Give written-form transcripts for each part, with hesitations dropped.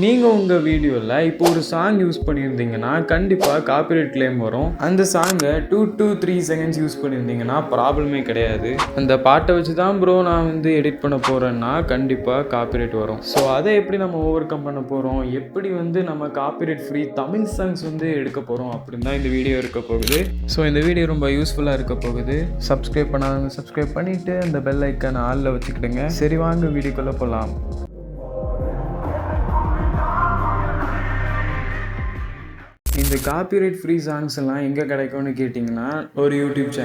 நீங்கள் உங்கள் வீடியோவில் இப்போ ஒரு சாங் யூஸ் பண்ணியிருந்தீங்கன்னா கண்டிப்பாக காப்பிரைட் கிளைம் வரும். அந்த சாங்கை 2 to 3 செகண்ட்ஸ் யூஸ் பண்ணியிருந்தீங்கன்னா ப்ராப்ளமே கிடையாது. அந்த பாட்டை வச்சு தான் ப்ரோ நான் எடிட் பண்ண போகிறேன்னா கண்டிப்பாக காப்பிரைட் வரும். ஸோ அதை எப்படி நம்ம ஓவர் கம் பண்ண போகிறோம், எப்படி நம்ம காப்பிரைட் ஃப்ரீ தமிழ் சாங்ஸ் எடுக்க போகிறோம் அப்படின்னு தான் இந்த வீடியோ இருக்க போகுது. ஸோ இந்த வீடியோ ரொம்ப யூஸ்ஃபுல்லாக இருக்க போகுது. சப்ஸ்கிரைப் பண்ணாதவங்க சப்ஸ்கிரைப் பண்ணிவிட்டு அந்த பெல் ஐக்கான ஆளில் வச்சுக்கிடுங்க. சரி வாங்க வீடியோக்குள்ளே போகலாம். இந்த காப்பிரைட் ஃப்ரீ சாங்ஸ் எல்லாம் எங்கே கிடைக்கும்னு கேட்டிங்கன்னா ஒரு யூடியூப்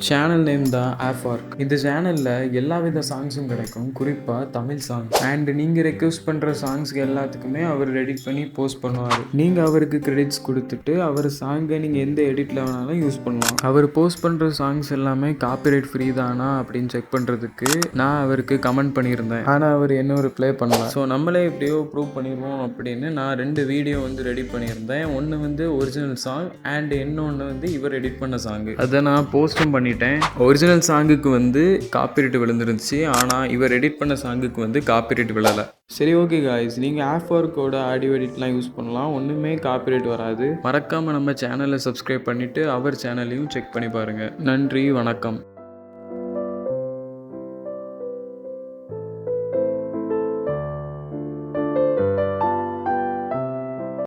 சேனல் நேம் தான் ஆஃபார்க். இந்த சேனலில் எல்லா வித சாங்ஸும் கிடைக்கும், குறிப்பாக தமிழ் சாங். அண்ட் நீங்கள் ரெக்வஸ்ட் பண்ணுற சாங்ஸ்க்கு எல்லாத்துக்குமே அவர் எடிட் பண்ணி போஸ்ட் பண்ணுவார். நீங்கள் அவருக்கு கிரெடிட்ஸ் கொடுத்துட்டு அவர் சாங்கை நீங்கள் எந்த எடிட்டில் வேணாலும் யூஸ் பண்ணலாம். அவர் போஸ்ட் பண்ணுற சாங்ஸ் எல்லாமே காப்பிரைட் ஃப்ரீ தானா அப்படின்னு செக் பண்ணுறதுக்கு நான் அவருக்கு கமெண்ட் பண்ணியிருந்தேன். ஆனால் அவர் என்ன ரிப்ளை பண்ணலாம். ஸோ நம்மளே எப்படியோ ப்ரூவ் பண்ணிடுவோம் அப்படின்னு நான் 2 வீடியோ ரெடி பண்ணியிருந்தேன். ஒன்று ஒரிஜினல் சாங் அண்ட் இன்னொன்று இவர் எடிட் பண்ண சாங். அதை நான் போஸ்ட்டும் பண்ணிட்டேன். ஒரிஜினல் சாங்குக்கு காப்பிரைட் விழுந்துருந்துச்சு, ஆனால் இவர் எடிட் பண்ண சாங்குக்கு காப்பிரைட் விழலை. சரி ஓகே காய்ஸ், நீங்கள் ஆஃபார்க்கோட ஆடியோ எடிட்லாம் யூஸ் பண்ணலாம், ஒன்றுமே காப்பிரைட் வராது. மறக்காமல் நம்ம சேனலை சப்ஸ்கிரைப் பண்ணிவிட்டு அவர் சேனலையும் செக் பண்ணி பாருங்கள். நன்றி, வணக்கம்.